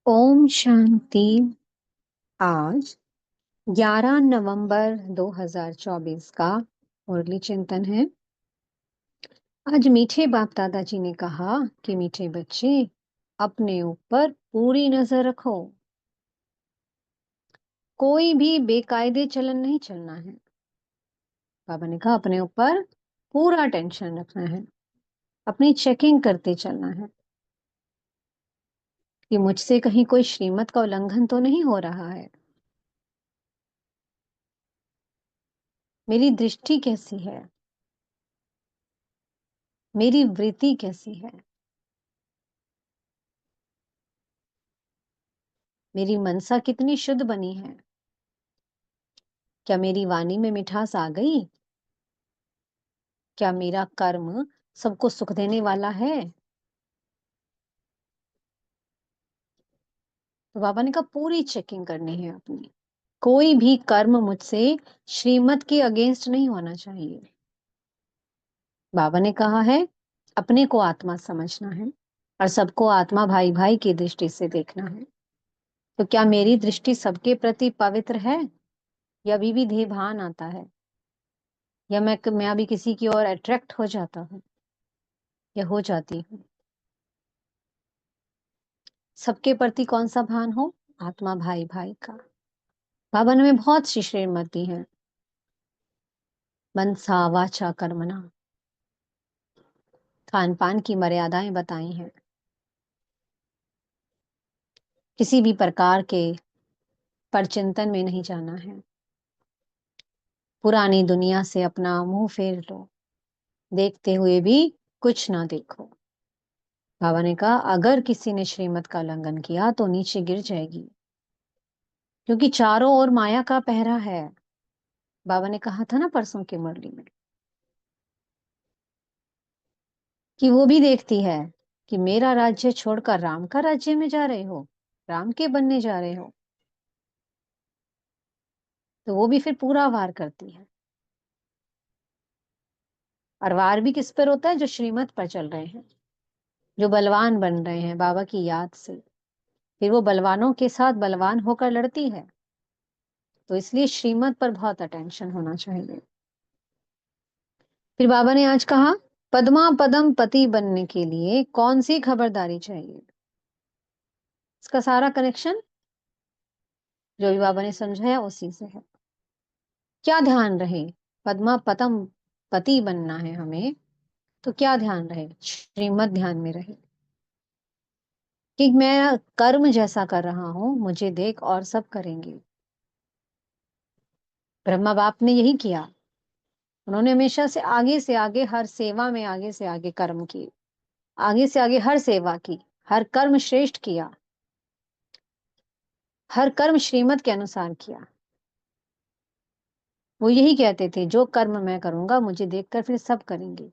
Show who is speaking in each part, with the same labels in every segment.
Speaker 1: ओम शांति। आज 11 नवंबर 2024 का मुरली चिंतन है। आज मीठे बाप दादाजी ने कहा कि मीठे बच्चे अपने ऊपर पूरी नजर रखो। कोई भी बेकायदे चलन नहीं चलना है। बाबा ने कहा अपने ऊपर पूरा टेंशन रखना है, अपनी चेकिंग करते चलना है कि मुझसे कहीं कोई श्रीमत का उल्लंघन तो नहीं हो रहा है। मेरी दृष्टि कैसी है, मेरी वृत्ति कैसी है, मेरी मनसा कितनी शुद्ध बनी है। क्या मेरी वाणी में मिठास आ गई? क्या मेरा कर्म सबको सुख देने वाला है? तो बाबा ने कहा पूरी चेकिंग करनी है अपनी। कोई भी कर्म मुझसे श्रीमत के अगेंस्ट नहीं होना चाहिए। बाबा ने कहा है अपने को आत्मा समझना है और सबको आत्मा भाई भाई की दृष्टि से देखना है। तो क्या मेरी दृष्टि सबके प्रति पवित्र है या अभी भी देह भान आता है, या मैं अभी किसी की ओर अट्रैक्ट हो जाता हूँ या हो जाती हूँ? सबके प्रति कौन सा भान हो? आत्मा भाई भाई का। बाबा ने हमें बहुत सी श्रीमत दी है। मनसा वाचा कर्मणा, खान पान की मर्यादाएं बताई हैं। किसी भी प्रकार के परचिंतन में नहीं जाना है। पुरानी दुनिया से अपना मुंह फेर लो, देखते हुए भी कुछ ना देखो। बाबा ने कहा अगर किसी ने श्रीमत का उल्लंघन किया तो नीचे गिर जाएगी, क्योंकि चारों ओर माया का पहरा है। बाबा ने कहा था ना परसों की मुरली में कि वो भी देखती है कि मेरा राज्य छोड़कर राम का राज्य में जा रहे हो, राम के बनने जा रहे हो। तो वो भी फिर पूरा वार करती है। और वार भी किस पर होता है? जो श्रीमत पर चल रहे हैं, जो बलवान बन रहे हैं बाबा की याद से। फिर वो बलवानों के साथ बलवान होकर लड़ती है। तो इसलिए श्रीमत पर बहुत अटेंशन होना चाहिए। फिर बाबा ने आज कहा पद्मा पदम पति बनने के लिए कौन सी खबरदारी चाहिए। इसका सारा कनेक्शन जो भी बाबा ने समझाया उसी से है। क्या ध्यान रहे? पद्मा पदम पति बनना है हमें, तो क्या ध्यान रहे? श्रीमत ध्यान में रहे कि मैं कर्म जैसा कर रहा हूं मुझे देख और सब करेंगे। ब्रह्मा बाप ने यही किया। उन्होंने हमेशा से आगे हर सेवा में आगे से आगे कर्म किए, आगे से आगे हर सेवा की, हर कर्म श्रेष्ठ किया, हर कर्म श्रीमत के अनुसार किया। वो यही कहते थे जो कर्म मैं करूंगा मुझे देखकर फिर सब करेंगे।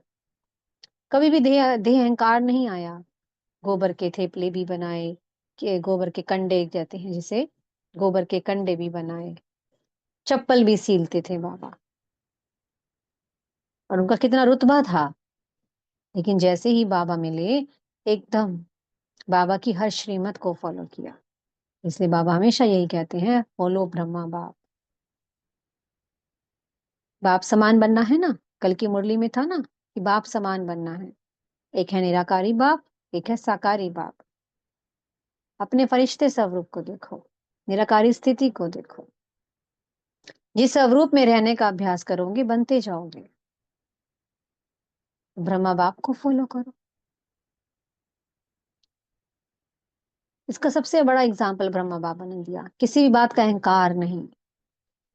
Speaker 1: कभी भी देह देह अहंकार नहीं आया। गोबर के थेपले भी बनाए, कि गोबर के कंडे कहते हैं जिसे, गोबर के कंडे भी बनाए, चप्पल भी सीलते थे बाबा। और उनका कितना रुतबा था। लेकिन जैसे ही बाबा मिले एकदम बाबा की हर श्रीमत को फॉलो किया। इसलिए बाबा हमेशा यही कहते हैं बोलो ब्रह्मा बाप। बाप समान बनना है ना। कल की मुरली में था ना कि बाप समान बनना है। एक है निराकारी बाप, एक है साकारी बाप। अपने फरिश्ते स्वरूप को देखो, निराकारी स्थिति को देखो। जिस स्वरूप में रहने का अभ्यास करोगे बनते जाओगे। ब्रह्मा बाप को फॉलो करो। इसका सबसे बड़ा एग्जाम्पल ब्रह्मा बाबा ने दिया। किसी भी बात का अहंकार नहीं,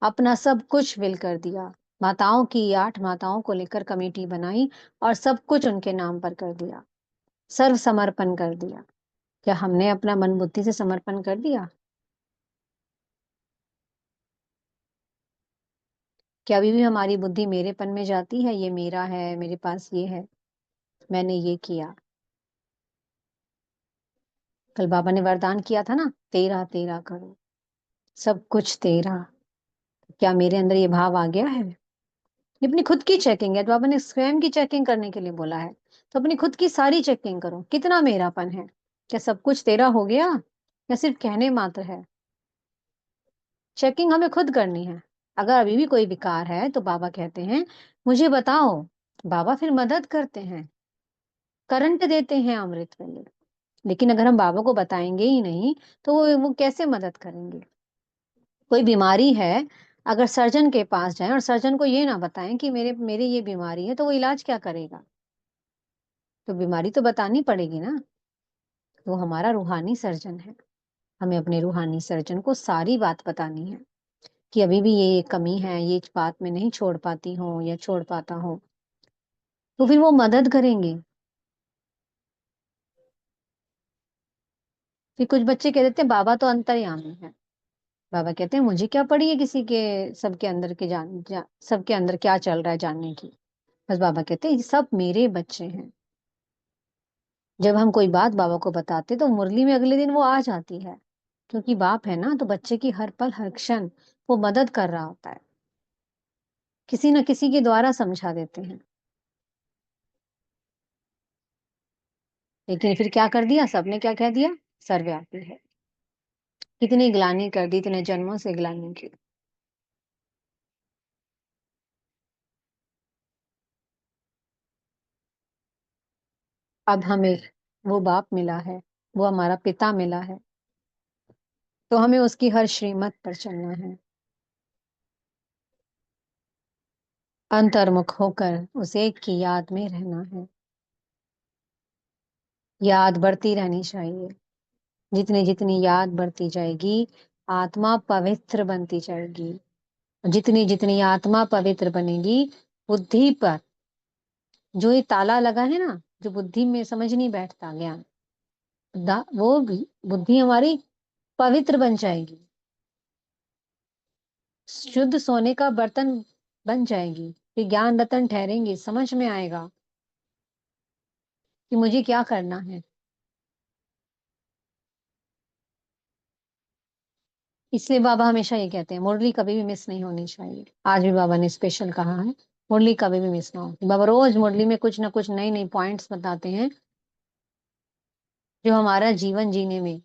Speaker 1: अपना सब कुछ विल कर दिया। माताओं की 8 माताओं को लेकर कमेटी बनाई और सब कुछ उनके नाम पर कर दिया। सर्व समर्पण कर दिया। क्या हमने अपना मन बुद्धि से समर्पण कर दिया? क्या अभी भी हमारी बुद्धि मेरेपन में जाती है? ये मेरा है, मेरे पास ये है, मैंने ये किया। कल बाबा ने वरदान किया था ना, तेरा तेरा करो, सब कुछ तेरा। क्या मेरे अंदर ये भाव आ गया है? ये अपनी खुद की चेकिंग है। तो बाबा ने स्वयं की चेकिंग करने के लिए बोला है। तो अपनी खुद की सारी चेकिंग करो, कितना मेरापन है। क्या सब कुछ तेरा हो गया या सिर्फ कहने मात्र है? चेकिंग हमें खुद करनी है। अगर अभी भी कोई विकार है तो बाबा कहते हैं मुझे बताओ। बाबा फिर मदद करते हैं, करंट देते हैं अमृत वेले। लेकिन अगर हम बाबा को बताएंगे ही नहीं तो वो कैसे मदद करेंगे? कोई बीमारी है, अगर सर्जन के पास जाएं और सर्जन को ये ना बताएं कि मेरे मेरे ये बीमारी है, तो वो इलाज क्या करेगा? तो बीमारी तो बतानी पड़ेगी ना। वो हमारा रूहानी सर्जन है। हमें अपने रूहानी सर्जन को सारी बात बतानी है कि अभी भी ये कमी है, ये बात मैं नहीं छोड़ पाती हूँ या छोड़ पाता हूँ। तो फिर वो मदद करेंगे। फिर कुछ बच्चे कह देते हैं बाबा तो अंतर्यामी है। बाबा कहते हैं मुझे क्या पड़ी है किसी के, सबके अंदर के सबके अंदर क्या चल रहा है जानने की। बस बाबा कहते हैं ये सब मेरे बच्चे हैं। जब हम कोई बात बाबा को बताते तो मुरली में अगले दिन वो आ जाती है। क्योंकि बाप है ना, तो बच्चे की हर पल हर क्षण वो मदद कर रहा होता है, किसी न किसी के द्वारा समझा देते हैं। लेकिन फिर क्या कर दिया सबने, क्या कह दिया? सर्वव्यापी है। कितनी ग्लानि कर दी, इतने जन्मों से ग्लानि की। अब हमें वो बाप मिला है, वो हमारा पिता मिला है, तो हमें उसकी हर श्रीमत पर चलना है। अंतर्मुख होकर उस एक की याद में रहना है। याद बढ़ती रहनी चाहिए। जितनी जितनी याद बढ़ती जाएगी, आत्मा पवित्र बनती जाएगी। जितनी जितनी आत्मा पवित्र बनेगी, बुद्धि पर जो ये ताला लगा है ना, जो बुद्धि में समझ नहीं बैठता ज्ञान, वो बुद्धि हमारी पवित्र बन जाएगी, शुद्ध सोने का बर्तन बन जाएगी। फिर ज्ञान रतन ठहरेंगे, समझ में आएगा कि मुझे क्या करना है। इसलिए बाबा हमेशा ये कहते हैं मुरली कभी भी मिस नहीं होनी चाहिए। आज भी बाबा ने स्पेशल कहा है मुरली कभी भी मिस ना हो। बाबा रोज मुरली में कुछ ना कुछ नई नई पॉइंट्स बताते हैं जो हमारा जीवन जीने में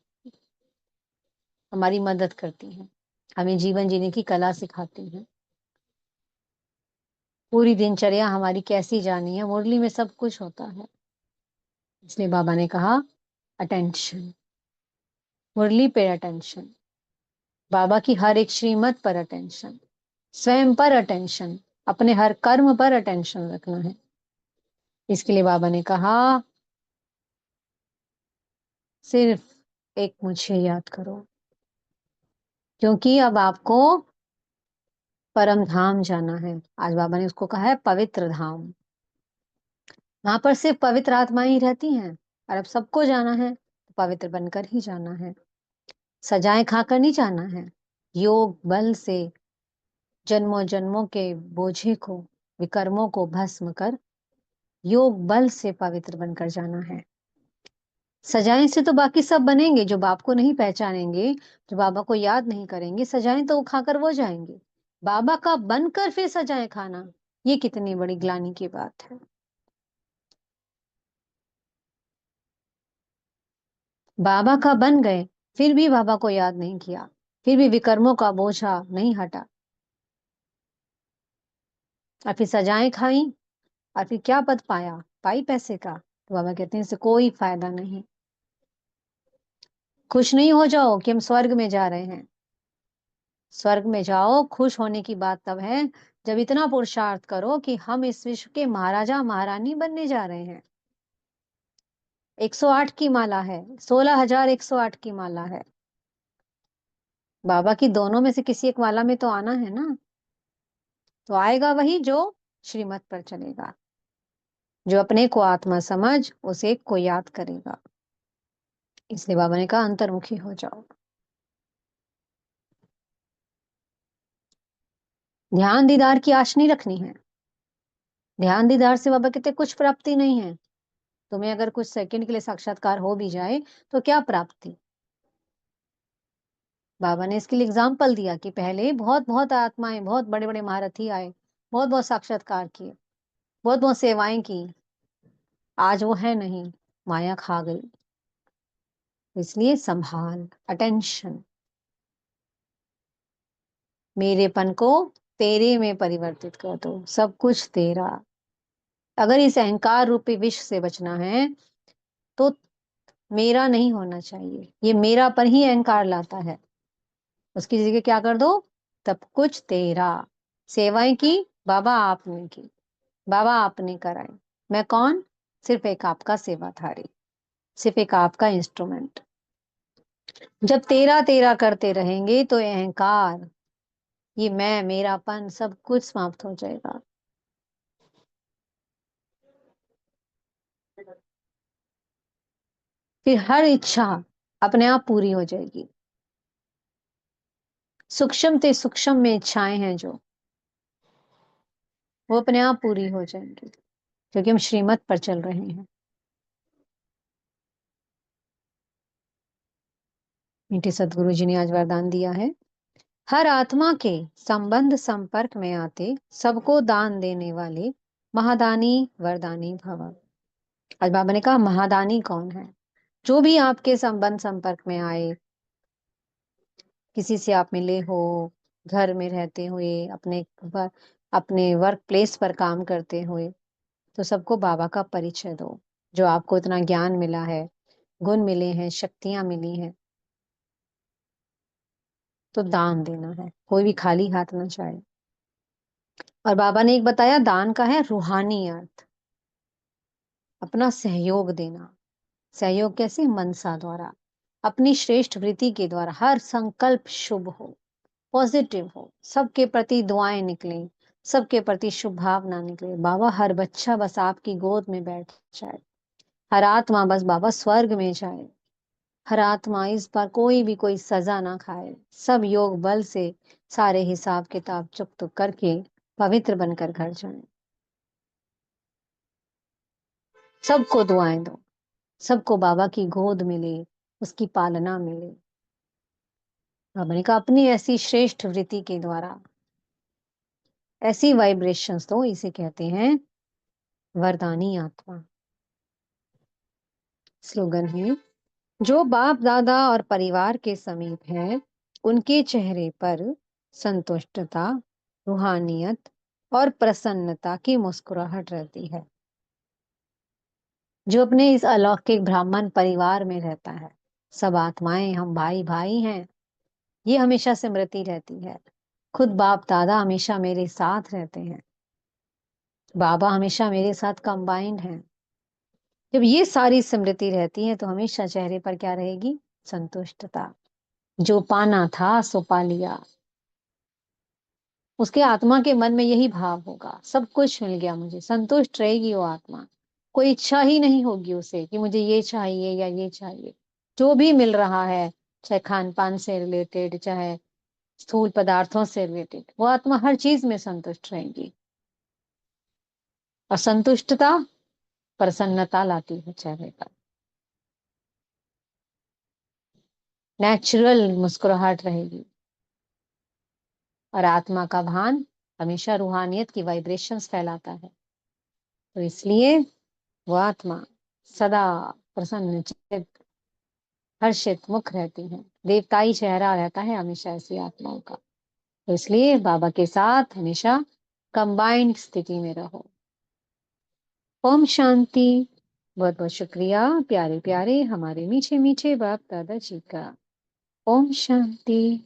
Speaker 1: हमारी मदद करती हैं, हमें जीवन जीने की कला सिखाती हैं। पूरी दिनचर्या हमारी कैसी जानी है, मुरली में सब कुछ होता है। इसलिए बाबा ने कहा अटेंशन, मुरली पे अटेंशन, बाबा की हर एक श्रीमत पर अटेंशन, स्वयं पर अटेंशन, अपने हर कर्म पर अटेंशन रखना है। इसके लिए बाबा ने कहा सिर्फ एक मुझे याद करो। क्योंकि अब आपको परम धाम जाना है। आज बाबा ने उसको कहा है पवित्र धाम। वहां पर सिर्फ पवित्र आत्माएं ही रहती हैं। और अब सबको जाना है तो पवित्र बनकर ही जाना है। सजाएं खाकर नहीं जाना है। योग बल से जन्मों जन्मों के बोझे को, विकर्मों को भस्म कर योग बल से पवित्र बनकर जाना है। सजाएं से तो बाकी सब बनेंगे, जो बाप को नहीं पहचानेंगे, जो बाबा को याद नहीं करेंगे, सजाएं तो खाकर वो जाएंगे। बाबा का बनकर फिर सजाएं खाना, ये कितनी बड़ी ग्लानि की बात है। बाबा का बन गए, फिर भी बाबा को याद नहीं किया, फिर भी विकर्मों का बोझा नहीं हटा, और फिर सजाएं खाई, और फिर क्या पद पाया? पाई पैसे का। तो बाबा कहते हैं इससे कोई फायदा नहीं। खुश नहीं हो जाओ कि हम स्वर्ग में जा रहे हैं। स्वर्ग में जाओ, खुश होने की बात तब है जब इतना पुरुषार्थ करो कि हम इस विश्व के महाराजा महारानी बनने जा रहे हैं। 108 की माला है, 16,108 की माला है। बाबा की दोनों में से किसी एक माला में तो आना है ना। तो आएगा वही जो श्रीमत पर चलेगा, जो अपने को आत्मा समझ उस एक को याद करेगा। इसलिए बाबा ने कहा अंतर्मुखी हो जाओ। ध्यान दीदार की आश नहीं रखनी है। ध्यान दीदार से बाबा कहते कुछ प्राप्ति नहीं है। तुम्हें अगर कुछ सेकंड के लिए साक्षात्कार हो भी जाए तो क्या प्राप्ति? बाबा ने इसके लिए एग्जाम्पल दिया कि पहले बहुत बहुत आत्माएं, बहुत बड़े बड़े महारथी आए, बहुत बहुत साक्षात्कार किए, बहुत बहुत सेवाएं की। आज वो है नहीं, माया खा गई। इसलिए संभाल, अटेंशन, मेरेपन को तेरे में परिवर्तित कर दो, सब कुछ तेरा। अगर इस अहंकार रूपी विष से बचना है तो मेरा नहीं होना चाहिए, ये मेरा पर ही अहंकार लाता है। उसकी जगह क्या कर दो, सब कुछ तेरा। सेवाएं की, बाबा आपने की, बाबा आपने कराई। मैं कौन, सिर्फ एक आपका सेवाधारी, सिर्फ एक आपका इंस्ट्रूमेंट। जब तेरा तेरा करते रहेंगे तो ये अहंकार, ये मैं मेरापन सब कुछ समाप्त हो जाएगा। फिर हर इच्छा अपने आप पूरी हो जाएगी। सूक्ष्म से सूक्ष्म में इच्छाएं हैं जो, वो अपने आप पूरी हो जाएंगी, क्योंकि हम श्रीमत पर चल रहे हैं। मीठे सदगुरु जी ने आज वरदान दिया है, हर आत्मा के संबंध संपर्क में आते सबको दान देने वाले महादानी वरदानी भव। आज बाबा ने कहा महादानी कौन है, जो भी आपके संबंध संपर्क में आए, किसी से आप मिले हो, घर में रहते हुए, अपने वर्क प्लेस पर काम करते हुए, तो सबको बाबा का परिचय दो। जो आपको इतना ज्ञान मिला है, गुण मिले हैं, शक्तियां मिली हैं, तो दान देना है, कोई भी खाली हाथ ना जाए। और बाबा ने एक बताया, दान का है रूहानी अर्थ, अपना सहयोग देना। सहयोग कैसे, मनसा द्वारा, अपनी श्रेष्ठ वृत्ति के द्वारा, हर संकल्प शुभ हो, पॉजिटिव हो, सबके प्रति दुआएं निकलें, सबके प्रति शुभ भावना निकले। बाबा हर बच्चा बस आपकी गोद में बैठ जाए, हर आत्मा बस बाबा स्वर्ग में जाए, हर आत्मा इस बार कोई भी कोई सजा ना खाए, सब योग बल से सारे हिसाब किताब चुकता करके पवित्र बनकर घर जाए। सबको दुआएं दो, सबको बाबा की गोद मिले, उसकी पालना मिले। बाबा ने कहा अपनी ऐसी श्रेष्ठ वृत्ति के द्वारा ऐसी वाइब्रेशंस दो, इसे कहते हैं वरदानी आत्मा। स्लोगन है, जो बाप दादा और परिवार के समीप है उनके चेहरे पर संतुष्टता, रूहानियत और प्रसन्नता की मुस्कुराहट रहती है। जो अपने इस अलौकिक ब्राह्मण परिवार में रहता है, सब आत्माएं हम भाई भाई हैं, ये हमेशा स्मृति रहती है। खुद बाप दादा हमेशा मेरे साथ रहते हैं, बाबा हमेशा मेरे साथ कंबाइंड हैं। जब ये सारी स्मृति रहती है तो हमेशा चेहरे पर क्या रहेगी, संतुष्टता। जो पाना था सो पा लिया, उसके आत्मा के मन में यही भाव होगा, सब कुछ मिल गया मुझे, संतुष्ट रहेगी वो आत्मा। कोई इच्छा ही नहीं होगी उसे कि मुझे ये चाहिए या ये चाहिए। जो भी मिल रहा है, चाहे खान पान से रिलेटेड, चाहे स्थूल पदार्थों से रिलेटेड, वो आत्मा हर चीज में संतुष्ट रहेगी। और संतुष्टता प्रसन्नता लाती है चेहरे पर, नेचुरल मुस्कुराहट रहेगी। और आत्मा का भान हमेशा रूहानियत की वाइब्रेशंस फैलाता है, तो इसलिए वो आत्मा सदा प्रसन्न चित, हर्षित मुख रहती है, देवताई चेहरा रहता है हमेशा ऐसी आत्माओं का। तो इसलिए बाबा के साथ हमेशा कंबाइंड स्थिति में रहो। ओम शांति। बहुत बहुत शुक्रिया प्यारे प्यारे हमारे मीठे मीठे बाप दादा जी का। ओम शांति।